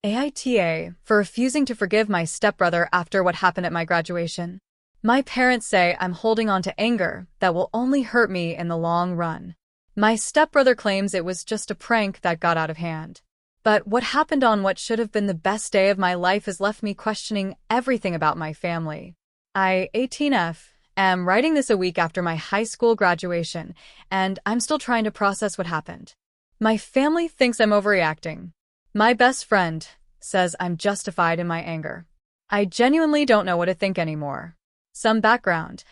AITA for refusing to forgive my stepbrother after what happened at my graduation. My parents say I'm holding on to anger that will only hurt me in the long run. My stepbrother claims it was just a prank that got out of hand. But what happened on what should have been the best day of my life has left me questioning everything about my family. I, 18F, am writing this a week after my high school graduation, and I'm still trying to process what happened. My family thinks I'm overreacting. My best friend says I'm justified in my anger. I genuinely don't know what to think anymore. Some background.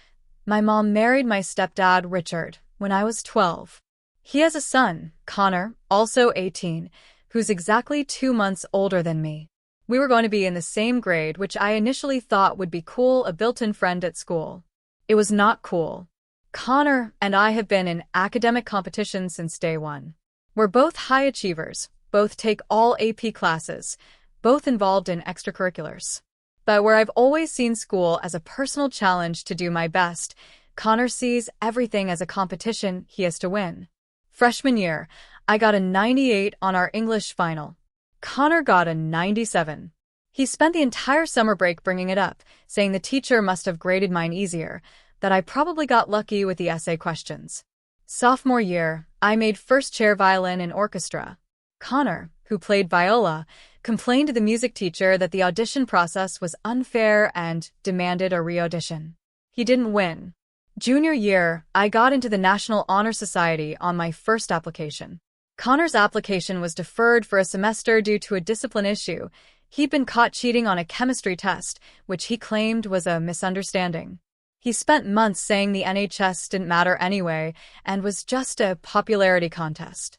My mom married my stepdad, Richard, when I was 12. He has a son, Connor, also 18, who's exactly 2 months older than me. We were going to be in the same grade, which I initially thought would be cool, a built-in friend at school. It was not cool. Connor and I have been in academic competition since day one. We're both high achievers, both take all AP classes, both involved in extracurriculars. But where I've always seen school as a personal challenge to do my best, Connor sees everything as a competition he has to win. Freshman year, I got a 98 on our English final. Connor got a 97. He spent the entire summer break bringing it up, saying the teacher must have graded mine easier, that I probably got lucky with the essay questions. Sophomore year, I made first chair violin in orchestra. Connor, who played viola, complained to the music teacher that the audition process was unfair and demanded a re-audition. He didn't win. Junior year, I got into the National Honor Society on my first application. Connor's application was deferred for a semester due to a discipline issue. He'd been caught cheating on a chemistry test, which he claimed was a misunderstanding. He spent months saying the NHS didn't matter anyway and was just a popularity contest.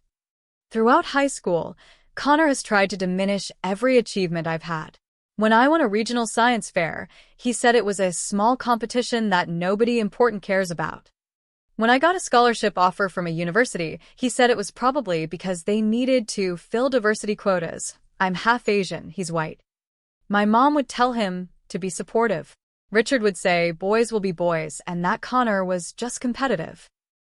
Throughout high school, Connor has tried to diminish every achievement I've had. When I won a regional science fair, he said it was a small competition that nobody important cares about. When I got a scholarship offer from a university, he said it was probably because they needed to fill diversity quotas. I'm half Asian, he's white. My mom would tell him to be supportive. Richard would say boys will be boys and that Connor was just competitive.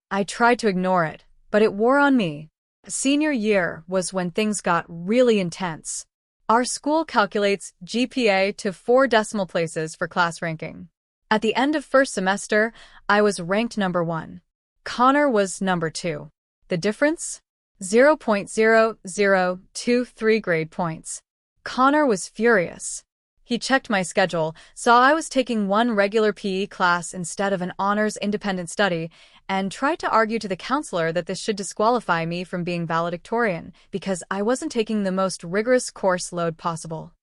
I tried to ignore it, but it wore on me. Senior year was when things got really intense. Our school calculates GPA to 4 decimal places for class ranking. At the end of first semester, I was ranked number 1. Connor was number 2. The difference? 0.0023 grade points. Connor was furious. He checked my schedule, saw I was taking one regular PE class instead of an honors independent study, and tried to argue to the counselor that this should disqualify me from being valedictorian because I wasn't taking the most rigorous course load possible.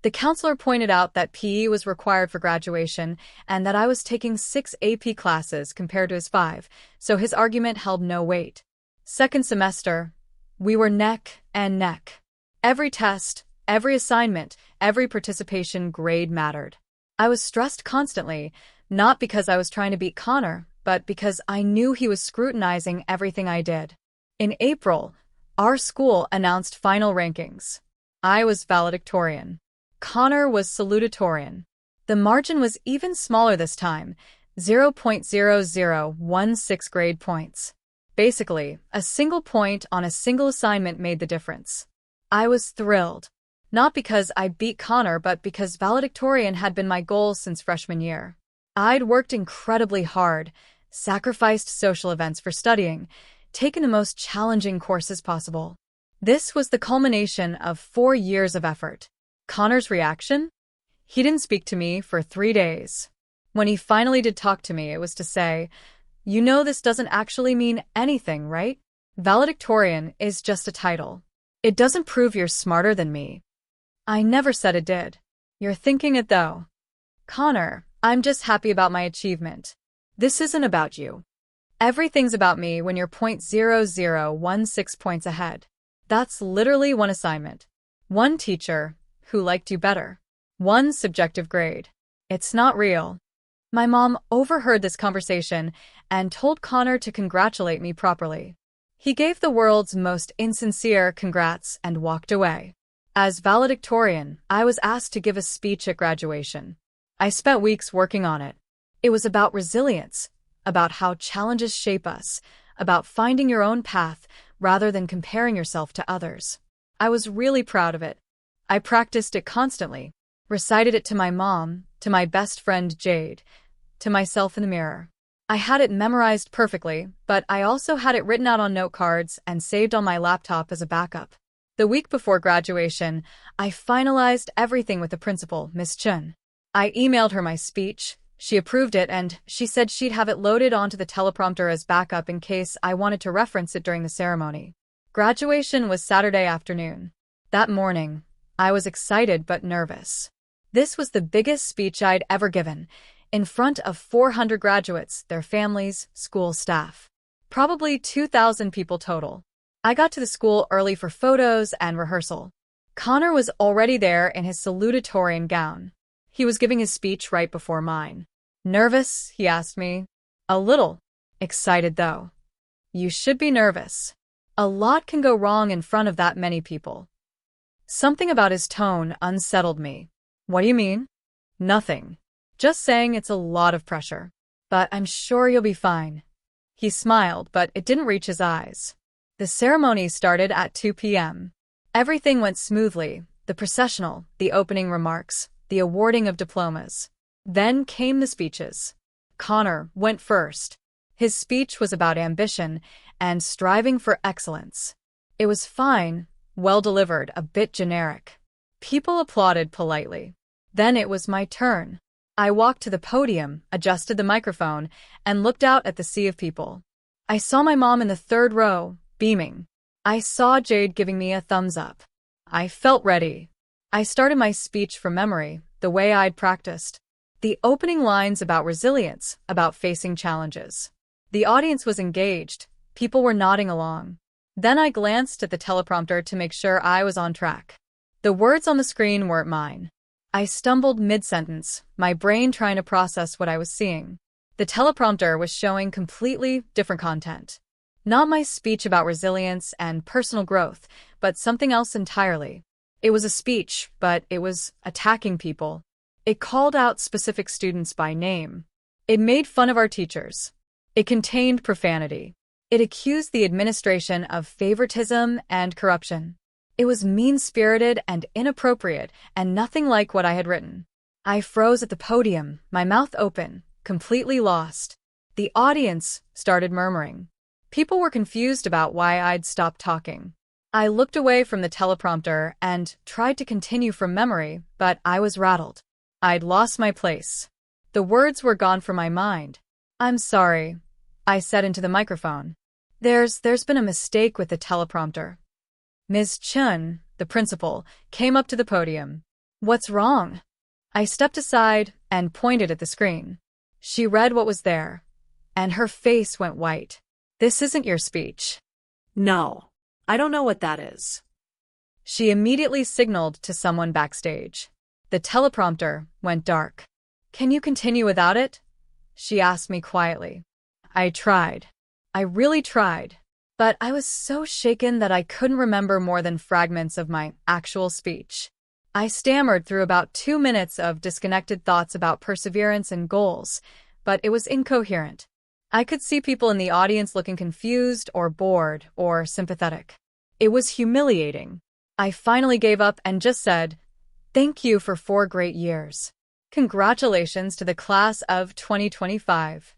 The counselor pointed out that PE was required for graduation and that I was taking 6 AP classes compared to his 5, so his argument held no weight. Second semester, we were neck and neck. Every test, every assignment, every participation grade mattered. I was stressed constantly, not because I was trying to beat Connor, but because I knew he was scrutinizing everything I did. In April, our school announced final rankings. I was valedictorian. Connor was salutatorian. The margin was even smaller this time, 0.0016 grade points. Basically, a single point on a single assignment made the difference. I was thrilled. Not because I beat Connor, but because valedictorian had been my goal since freshman year. I'd worked incredibly hard, sacrificed social events for studying, taken the most challenging courses possible. This was the culmination of 4 years of effort. Connor's reaction? He didn't speak to me for 3 days. When he finally did talk to me, it was to say, "You know this doesn't actually mean anything, right? Valedictorian is just a title. It doesn't prove you're smarter than me." I never said it did. You're thinking it though. Connor, I'm just happy about my achievement. This isn't about you. Everything's about me when you're 0.0016 points ahead. That's literally one assignment. One teacher who liked you better. One subjective grade. It's not real. My mom overheard this conversation and told Connor to congratulate me properly. He gave the world's most insincere congrats and walked away. As valedictorian, I was asked to give a speech at graduation. I spent weeks working on it. It was about resilience, about how challenges shape us, about finding your own path rather than comparing yourself to others. I was really proud of it. I practiced it constantly, recited it to my mom, to my best friend Jade, to myself in the mirror. I had it memorized perfectly, but I also had it written out on note cards and saved on my laptop as a backup. The week before graduation, I finalized everything with the principal, Miss Chun. I emailed her my speech. She approved it and she said she'd have it loaded onto the teleprompter as backup in case I wanted to reference it during the ceremony. Graduation was Saturday afternoon. That morning, I was excited but nervous. This was the biggest speech I'd ever given, in front of 400 graduates, their families, school staff. Probably 2,000 people total. I got to the school early for photos and rehearsal. Connor was already there in his salutatorian gown. He was giving his speech right before mine. Nervous? He asked me. A little. Excited, though. You should be nervous. A lot can go wrong in front of that many people. Something about his tone unsettled me. What do you mean? Nothing. Just saying it's a lot of pressure. But I'm sure you'll be fine. He smiled, but it didn't reach his eyes. The ceremony started at 2 p.m. Everything went smoothly, the processional, the opening remarks, the awarding of diplomas. Then came the speeches. Connor went first. His speech was about ambition and striving for excellence. It was fine, well delivered, a bit generic. People applauded politely. Then it was my turn. I walked to the podium, adjusted the microphone, and looked out at the sea of people. I saw my mom in the third row, beaming. I saw Jade giving me a thumbs up. I felt ready. I started my speech from memory, the way I'd practiced. The opening lines about resilience, about facing challenges. The audience was engaged. People were nodding along. Then I glanced at the teleprompter to make sure I was on track. The words on the screen weren't mine. I stumbled mid-sentence, my brain trying to process what I was seeing. The teleprompter was showing completely different content. Not my speech about resilience and personal growth, but something else entirely. It was a speech, but it was attacking people. It called out specific students by name. It made fun of our teachers. It contained profanity. It accused the administration of favoritism and corruption. It was mean-spirited and inappropriate and nothing like what I had written. I froze at the podium, my mouth open, completely lost. The audience started murmuring. People were confused about why I'd stopped talking. I looked away from the teleprompter and tried to continue from memory, but I was rattled. I'd lost my place. The words were gone from my mind. I'm sorry, I said into the microphone. There's been a mistake with the teleprompter. Ms. Chun, the principal, came up to the podium. What's wrong? I stepped aside and pointed at the screen. She read what was there, and her face went white. This isn't your speech. No, I don't know what that is. She immediately signaled to someone backstage. The teleprompter went dark. Can you continue without it? She asked me quietly. I tried. I really tried. But I was so shaken that I couldn't remember more than fragments of my actual speech. I stammered through about 2 minutes of disconnected thoughts about perseverance and goals, but it was incoherent. I could see people in the audience looking confused or bored or sympathetic. It was humiliating. I finally gave up and just said, "Thank you for 4 great years. Congratulations to the class of 2025.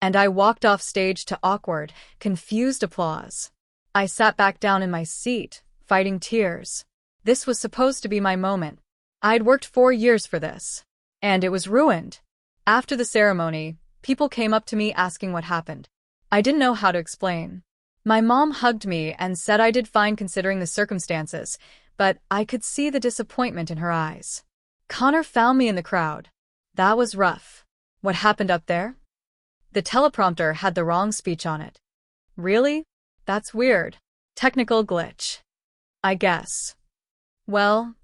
And I walked off stage to awkward, confused applause. I sat back down in my seat, fighting tears. This was supposed to be my moment. I'd worked 4 years for this. And it was ruined. After the ceremony, people came up to me asking what happened. I didn't know how to explain. My mom hugged me and said I did fine considering the circumstances, but I could see the disappointment in her eyes. Connor found me in the crowd. That was rough. What happened up there? The teleprompter had the wrong speech on it. Really? That's weird. Technical glitch. I guess. Well,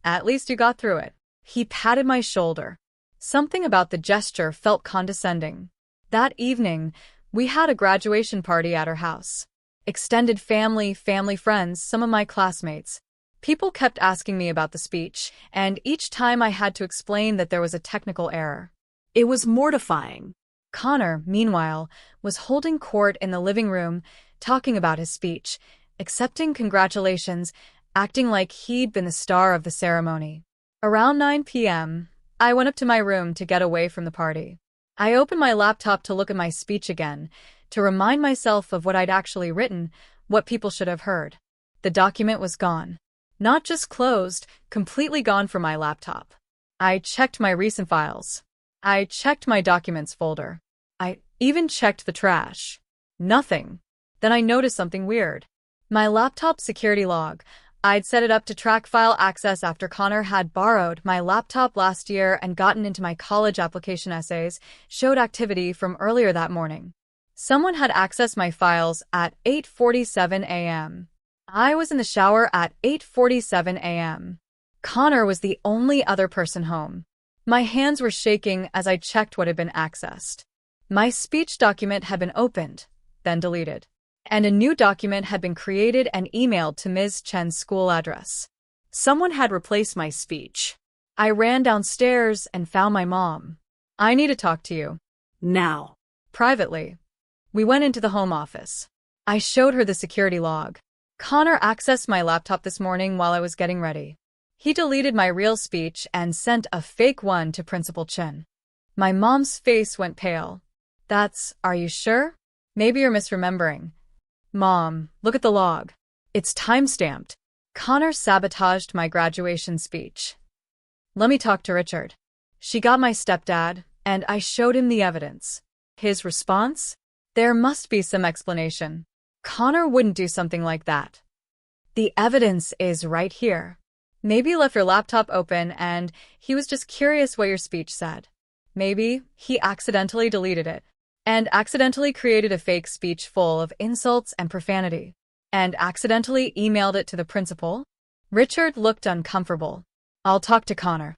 at least you got through it. He patted my shoulder. Something about the gesture felt condescending. That evening, we had a graduation party at our house. Extended family friends, some of my classmates. People kept asking me about the speech, and each time I had to explain that there was a technical error. It was mortifying. Connor, meanwhile, was holding court in the living room, talking about his speech, accepting congratulations, acting like he'd been the star of the ceremony. Around 9 p.m., I went up to my room to get away from the party. I opened my laptop to look at my speech again, to remind myself of what I'd actually written, what people should have heard. The document was gone. Not just closed, completely gone from my laptop. I checked my recent files. I checked my documents folder. I even checked the trash. Nothing. Then I noticed something weird. My laptop security log. I'd set it up to track file access after Connor had borrowed my laptop last year and gotten into my college application essays, showed activity from earlier that morning. Someone had accessed my files at 8:47 a.m. I was in the shower at 8:47 a.m. Connor was the only other person home. My hands were shaking as I checked what had been accessed. My speech document had been opened, then deleted, and a new document had been created and emailed to Ms. Chen's school address. Someone had replaced my speech. I ran downstairs and found my mom. "I need to talk to you." Now. Privately. We went into the home office. I showed her the security log. Connor accessed my laptop this morning while I was getting ready. He deleted my real speech and sent a fake one to Principal Chen. My mom's face went pale. Are you sure? Maybe you're misremembering." "Mom, look at the log. It's time-stamped. Connor sabotaged my graduation speech." "Let me talk to Richard." She got my stepdad, and I showed him the evidence. His response? There must be some explanation. Connor wouldn't do something like that. "The evidence is right here. Maybe you left your laptop open and he was just curious what your speech said. Maybe he accidentally deleted it and accidentally created a fake speech full of insults and profanity and accidentally emailed it to the principal." Richard looked uncomfortable. "I'll talk to Connor."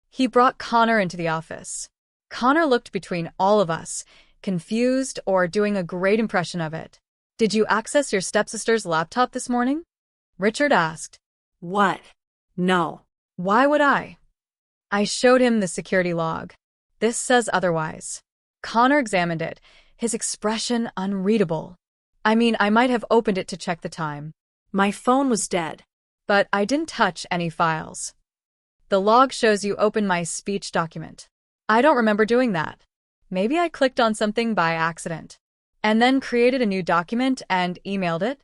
He brought Connor into the office. Connor looked between all of us, confused or doing a great impression of it. "Did you access your stepsister's laptop this morning?" Richard asked. What? No. "Why would I?" I showed him the security log. "This says otherwise." Connor examined it, his expression unreadable. "I mean, I might have opened it to check the time. My phone was dead. But I didn't touch any files. The log shows you opened my speech document. I don't remember doing that. Maybe I clicked on something by accident and then created a new document and emailed it."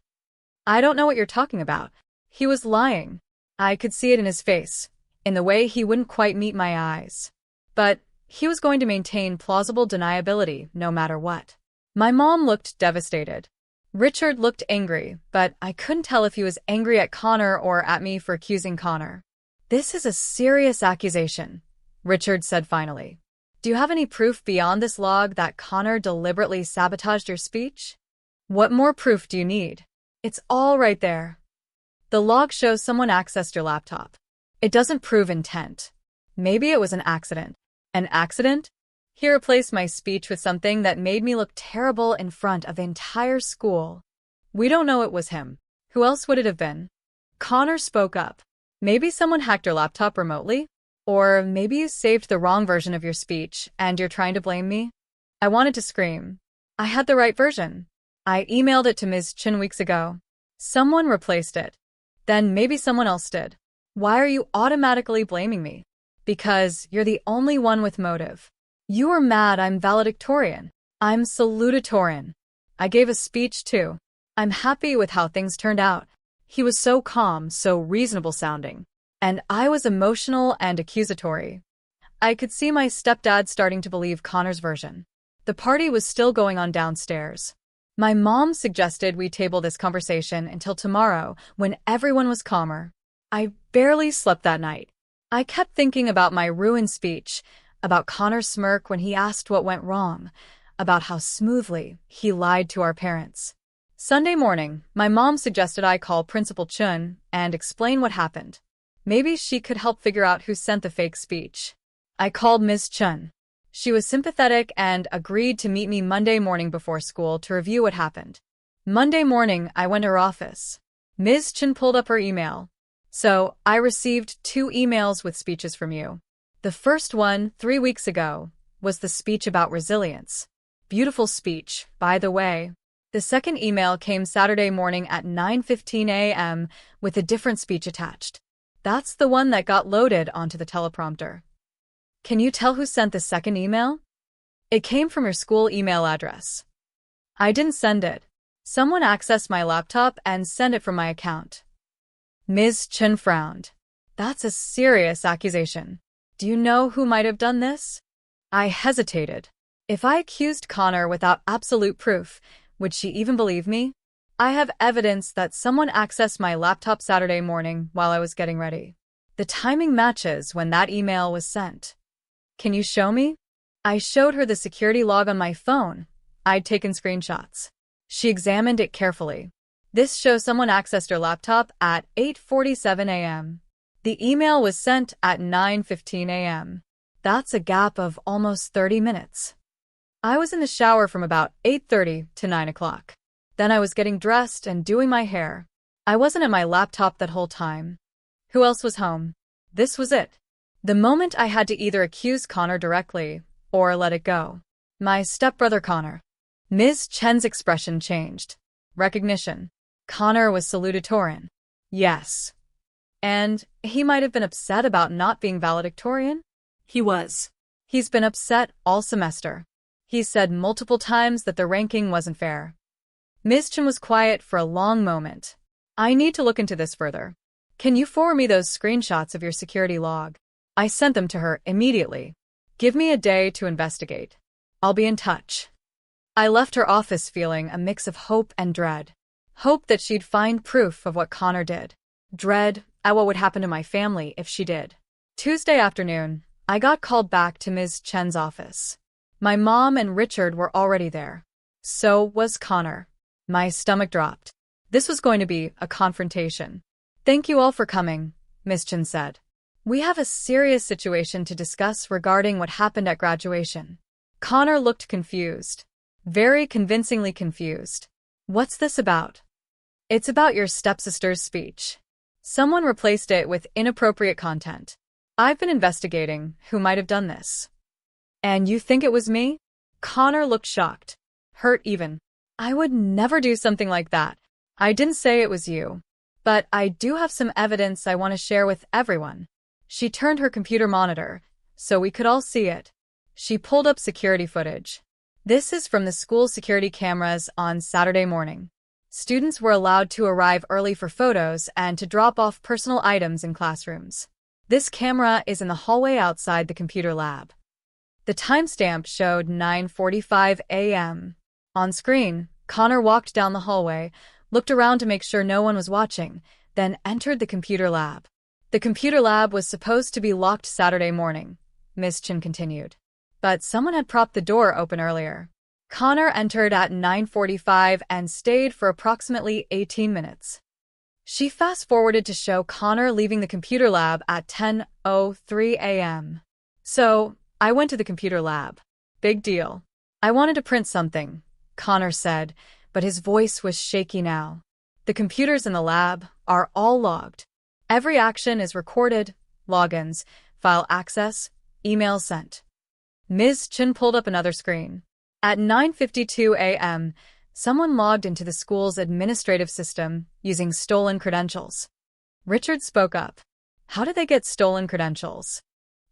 "I don't know what you're talking about." He was lying. I could see it in his face, in the way he wouldn't quite meet my eyes. But he was going to maintain plausible deniability no matter what. My mom looked devastated. Richard looked angry, but I couldn't tell if he was angry at Connor or at me for accusing Connor. "This is a serious accusation," Richard said finally. "Do you have any proof beyond this log that Connor deliberately sabotaged your speech?" "What more proof do you need? It's all right there." "The log shows someone accessed your laptop. It doesn't prove intent. Maybe it was an accident." "An accident?" He replaced my speech with something that made me look terrible in front of the entire school. "We don't know it was him. Who else would it have been?" Connor spoke up. "Maybe someone hacked your laptop remotely? Or maybe you saved the wrong version of your speech and you're trying to blame me?" I wanted to scream. I had the right version. I emailed it to Ms. Chen weeks ago. Someone replaced it. Then maybe someone else did. Why are you automatically blaming me? Because you're the only one with motive. You are mad I'm valedictorian. I'm salutatorian. I gave a speech too. I'm happy with how things turned out. He was so calm, so reasonable sounding. And I was emotional and accusatory. I could see my stepdad starting to believe Connor's version. The party was still going on downstairs. My mom suggested we table this conversation until tomorrow when everyone was calmer. I barely slept that night. I kept thinking about my ruined speech, about Connor's smirk when he asked what went wrong, about how smoothly he lied to our parents. Sunday morning, my mom suggested I call Principal Chun and explain what happened. Maybe she could help figure out who sent the fake speech. I called Ms. Chun. She was sympathetic and agreed to meet me Monday morning before school to review what happened. Monday morning, I went to her office. Ms. Chun pulled up her email. "So, I received 2 emails with speeches from you. The first one, 3 weeks ago, was the speech about resilience. Beautiful speech, by the way. The second email came Saturday morning at 9:15 a.m. with a different speech attached. That's the one that got loaded onto the teleprompter. Can you tell who sent the second email? It came from your school email address. I didn't send it. Someone accessed my laptop and sent it from my account. Ms. Chen frowned. That's a serious accusation. Do you know who might have done this? I hesitated. If I accused Connor without absolute proof, would she even believe me? I have evidence that someone accessed my laptop Saturday morning while I was getting ready. The timing matches when that email was sent. Can you show me? I showed her the security log on my phone. I'd taken screenshots. She examined it carefully. This shows someone accessed your laptop at 8:47 a.m. The email was sent at 9:15 a.m. That's a gap of almost 30 minutes. I was in the shower from about 8:30 to 9 o'clock. Then I was getting dressed and doing my hair. I wasn't at my laptop that whole time. Who else was home? This was it. The moment I had to either accuse Connor directly or let it go. My stepbrother Connor. Ms. Chen's expression changed. Recognition. Connor was salutatorian. Yes. And he might have been upset about not being valedictorian? He was. He's been upset all semester. He said multiple times that the ranking wasn't fair. Ms. Chen was quiet for a long moment. I need to look into this further. Can you forward me those screenshots of your security log? I sent them to her immediately. Give me a day to investigate. I'll be in touch. I left her office feeling a mix of hope and dread. Hope that she'd find proof of what Connor did. Dread at what would happen to my family if she did. Tuesday afternoon, I got called back to Ms. Chen's office. My mom and Richard were already there. So was Connor. My stomach dropped. This was going to be a confrontation. Thank you all for coming, Ms. Chen said. We have a serious situation to discuss regarding what happened at graduation. Connor looked confused. Very convincingly confused. What's this about? It's about your stepsister's speech. Someone replaced it with inappropriate content. I've been investigating who might have done this. And you think it was me? Connor looked shocked. Hurt even. I would never do something like that. I didn't say it was you. But I do have some evidence I want to share with everyone. She turned her computer monitor, so we could all see it. She pulled up security footage. This is from the school security cameras on Saturday morning. Students were allowed to arrive early for photos and to drop off personal items in classrooms. This camera is in the hallway outside the computer lab. The timestamp showed 9:45 a.m. On screen, Connor walked down the hallway, looked around to make sure no one was watching, then entered the computer lab. The computer lab was supposed to be locked Saturday morning, Ms. Chen continued. But someone had propped the door open earlier. Connor entered at 9:45 and stayed for approximately 18 minutes. She fast-forwarded to show Connor leaving the computer lab at 10:03 a.m. So, I went to the computer lab. Big deal. I wanted to print something, Connor said, but his voice was shaky now. The computers in the lab are all logged. Every action is recorded, logins, file access, emails sent. Ms. Chen pulled up another screen. At 9:52 a.m., someone logged into the school's administrative system using stolen credentials. Richard spoke up. How did they get stolen credentials?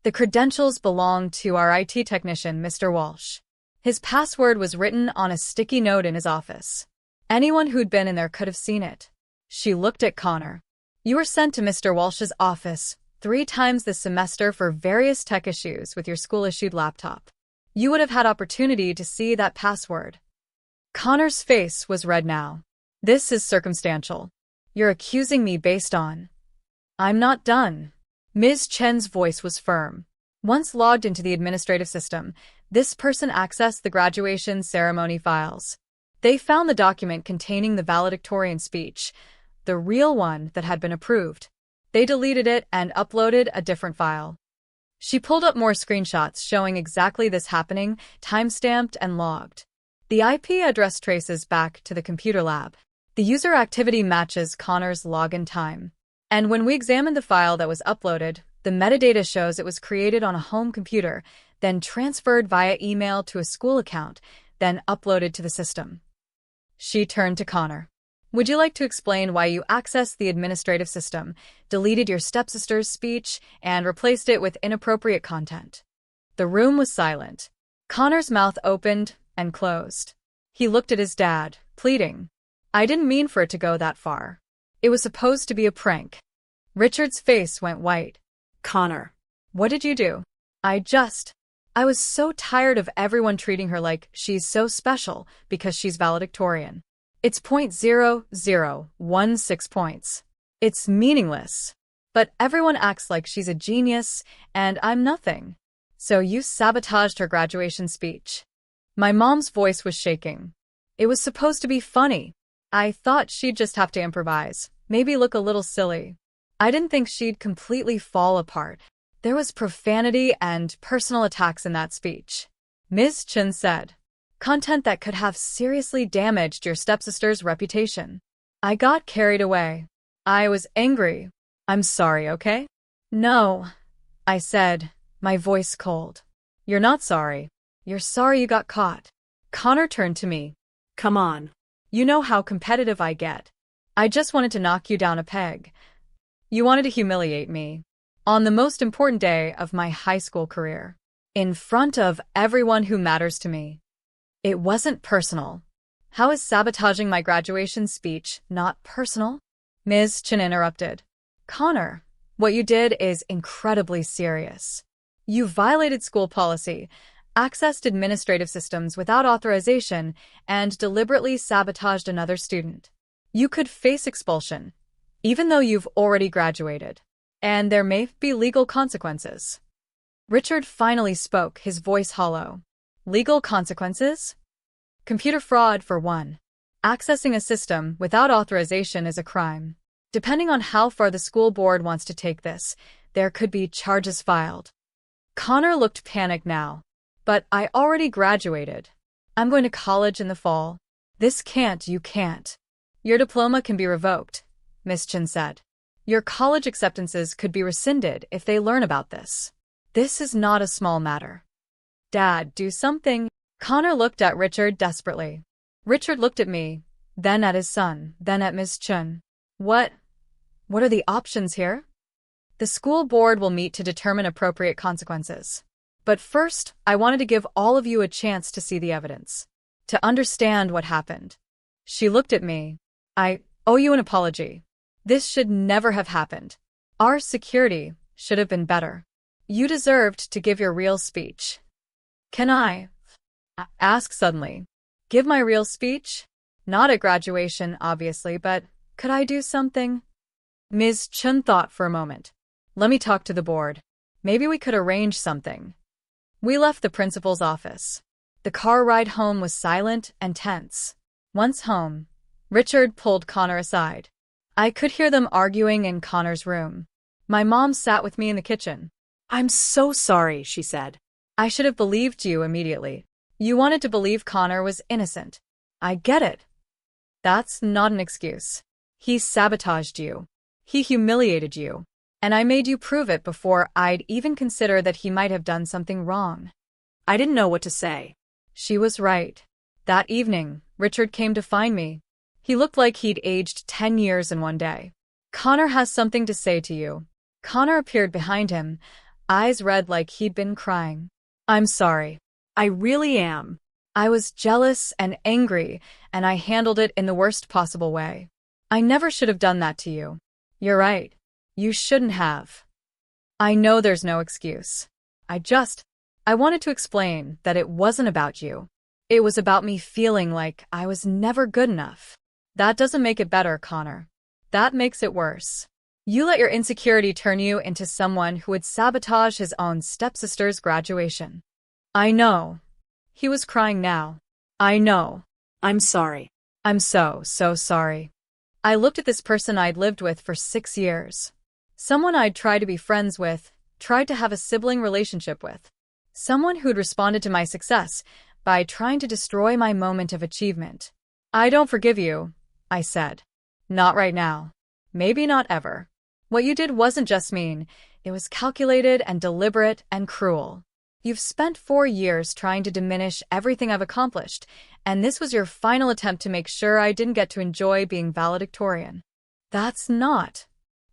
The credentials belonged to our IT technician, Mr. Walsh. His password was written on a sticky note in his office. Anyone who'd been in there could have seen it. She looked at Connor. You were sent to Mr. Walsh's office 3 times this semester for various tech issues with your school-issued laptop. You would have had opportunity to see that password. Connor's face was red now. This is circumstantial. You're accusing me based on... I'm not done. Ms. Chen's voice was firm. Once logged into the administrative system, this person accessed the graduation ceremony files. They found the document containing the valedictorian speech, the real one that had been approved. They deleted it and uploaded a different file. She pulled up more screenshots showing exactly this happening, timestamped and logged. The IP address traces back to the computer lab. The user activity matches Connor's login time. And when we examined the file that was uploaded, the metadata shows it was created on a home computer, then transferred via email to a school account, then uploaded to the system. She turned to Connor. Would you like to explain why you accessed the administrative system, deleted your stepsister's speech, and replaced it with inappropriate content? The room was silent. Connor's mouth opened and closed. He looked at his dad, pleading. I didn't mean for it to go that far. It was supposed to be a prank. Richard's face went white. Connor. What did you do? I was so tired of everyone treating her like she's so special because she's valedictorian. It's 0.0016 points. It's meaningless. But everyone acts like she's a genius, and I'm nothing. So you sabotaged her graduation speech. My mom's voice was shaking. It was supposed to be funny. I thought she'd just have to improvise, maybe look a little silly. I didn't think she'd completely fall apart. There was profanity and personal attacks in that speech. Ms. Chen said, content that could have seriously damaged your stepsister's reputation. I got carried away. I was angry. I'm sorry, okay? No, I said, my voice cold. You're not sorry. You're sorry you got caught. Connor turned to me. Come on. You know how competitive I get. I just wanted to knock you down a peg. You wanted to humiliate me. On the most important day of my high school career. In front of everyone who matters to me. It wasn't personal. How is sabotaging my graduation speech not personal? Ms. Chen interrupted. Connor, what you did is incredibly serious. You violated school policy, accessed administrative systems without authorization, and deliberately sabotaged another student. You could face expulsion, even though you've already graduated. And there may be legal consequences. Richard finally spoke, his voice hollow. Legal consequences? Computer fraud, for one. Accessing a system without authorization is a crime. Depending on how far the school board wants to take this, there could be charges filed. Connor looked panicked now. But I already graduated. I'm going to college in the fall. You can't. Your diploma can be revoked, Ms. Chen said. Your college acceptances could be rescinded if they learn about this. This is not a small matter. Dad, do something. Connor looked at Richard desperately. Richard looked at me, then at his son, then at Ms. Chen. What are the options here? The school board will meet to determine appropriate consequences. But first, I wanted to give all of you a chance to see the evidence. To understand what happened. She looked at me. I owe you an apology. This should never have happened. Our security should have been better. You deserved to give your real speech. Can I ask suddenly? Give my real speech? Not at graduation, obviously, but could I do something? Ms. Chen thought for a moment. Let me talk to the board. Maybe we could arrange something. We left the principal's office. The car ride home was silent and tense. Once home, Richard pulled Connor aside. I could hear them arguing in Connor's room. My mom sat with me in the kitchen. I'm so sorry, she said. I should have believed you immediately. You wanted to believe Connor was innocent. I get it. That's not an excuse. He sabotaged you. He humiliated you. And I made you prove it before I'd even consider that he might have done something wrong. I didn't know what to say. She was right. That evening, Richard came to find me. He looked like he'd aged 10 years in one day. Connor has something to say to you. Connor appeared behind him, eyes red like he'd been crying. I'm sorry. I really am. I was jealous and angry, and I handled it in the worst possible way. I never should have done that to you. You're right. You shouldn't have. I know there's no excuse. I wanted to explain that it wasn't about you. It was about me feeling like I was never good enough. That doesn't make it better, Connor. That makes it worse. You let your insecurity turn you into someone who would sabotage his own stepsister's graduation. I know. He was crying now. I know. I'm sorry. I'm so sorry. I looked at this person I'd lived with for 6 years. Someone I'd tried to be friends with, tried to have a sibling relationship with. Someone who'd responded to my success by trying to destroy my moment of achievement. I don't forgive you, I said. Not right now. Maybe not ever. What you did wasn't just mean, it was calculated and deliberate and cruel. You've spent 4 years trying to diminish everything I've accomplished, and this was your final attempt to make sure I didn't get to enjoy being valedictorian. That's not.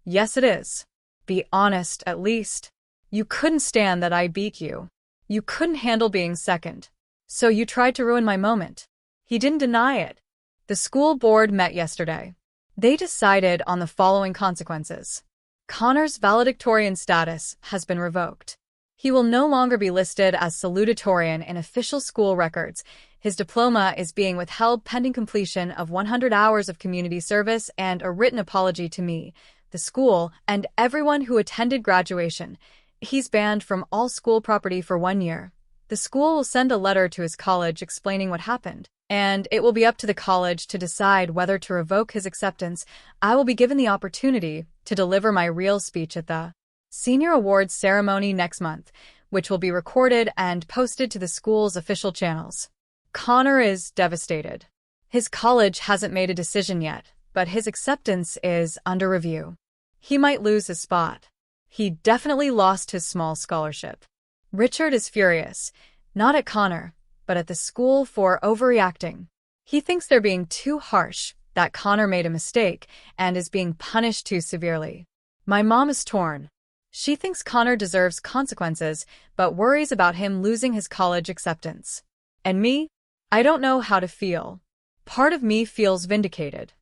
Yes, it is. Be honest, at least. You couldn't stand that I beat you. You couldn't handle being second. So you tried to ruin my moment. He didn't deny it. The school board met yesterday. They decided on the following consequences. Connor's valedictorian status has been revoked. He will no longer be listed as salutatorian in official school records. His diploma is being withheld pending completion of 100 hours of community service and a written apology to me, the school, and everyone who attended graduation. He's banned from all school property for 1 year. The school will send a letter to his college explaining what happened, and it will be up to the college to decide whether to revoke his acceptance. I will be given the opportunity to deliver my real speech at the Senior Awards ceremony next month, which will be recorded and posted to the school's official channels. Connor is devastated. His college hasn't made a decision yet, but his acceptance is under review. He might lose his spot. He definitely lost his small scholarship. Richard is furious, not at Connor, but at the school for overreacting. He thinks they're being too harsh, that Connor made a mistake and is being punished too severely. My mom is torn. She thinks Connor deserves consequences, but worries about him losing his college acceptance. And me? I don't know how to feel. Part of me feels vindicated.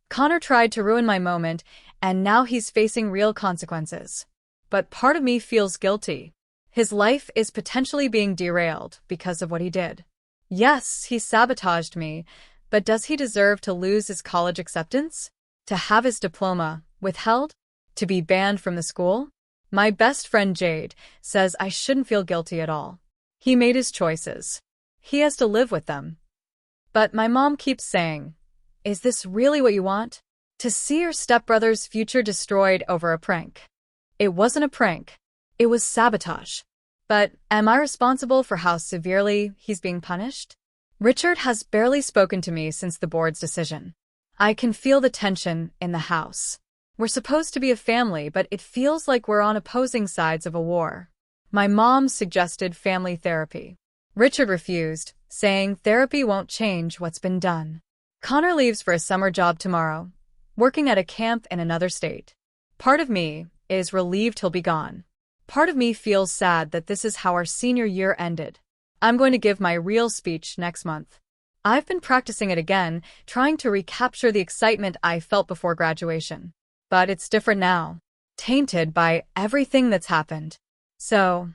Connor tried to ruin my moment, and now he's facing real consequences. But part of me feels guilty. His life is potentially being derailed because of what he did. Yes, he sabotaged me, but does he deserve to lose his college acceptance? To have his diploma withheld? To be banned from the school? My best friend Jade says I shouldn't feel guilty at all. He made his choices. He has to live with them. But my mom keeps saying, "Is this really what you want? To see your stepbrother's future destroyed over a prank?" It wasn't a prank. It was sabotage. But am I responsible for how severely he's being punished? Richard has barely spoken to me since the board's decision. I can feel the tension in the house. We're supposed to be a family, but it feels like we're on opposing sides of a war. My mom suggested family therapy. Richard refused, saying therapy won't change what's been done. Connor leaves for a summer job tomorrow, working at a camp in another state. Part of me is relieved he'll be gone. Part of me feels sad that this is how our senior year ended. I'm going to give my real speech next month. I've been practicing it again, trying to recapture the excitement I felt before graduation. But it's different now, tainted by everything that's happened. So,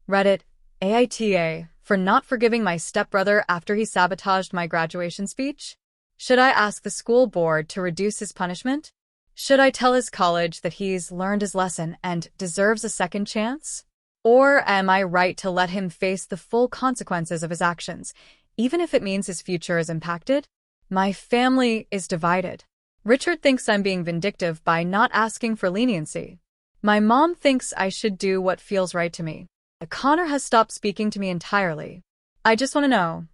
Reddit, AITA, for not forgiving my stepbrother after he sabotaged my graduation speech? Should I ask the school board to reduce his punishment? Should I tell his college that he's learned his lesson and deserves a second chance? Or am I right to let him face the full consequences of his actions, even if it means his future is impacted? My family is divided. Richard thinks I'm being vindictive by not asking for leniency. My mom thinks I should do what feels right to me. Connor has stopped speaking to me entirely. I just want to know,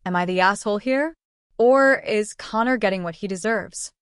am I the asshole here? Or is Connor getting what he deserves?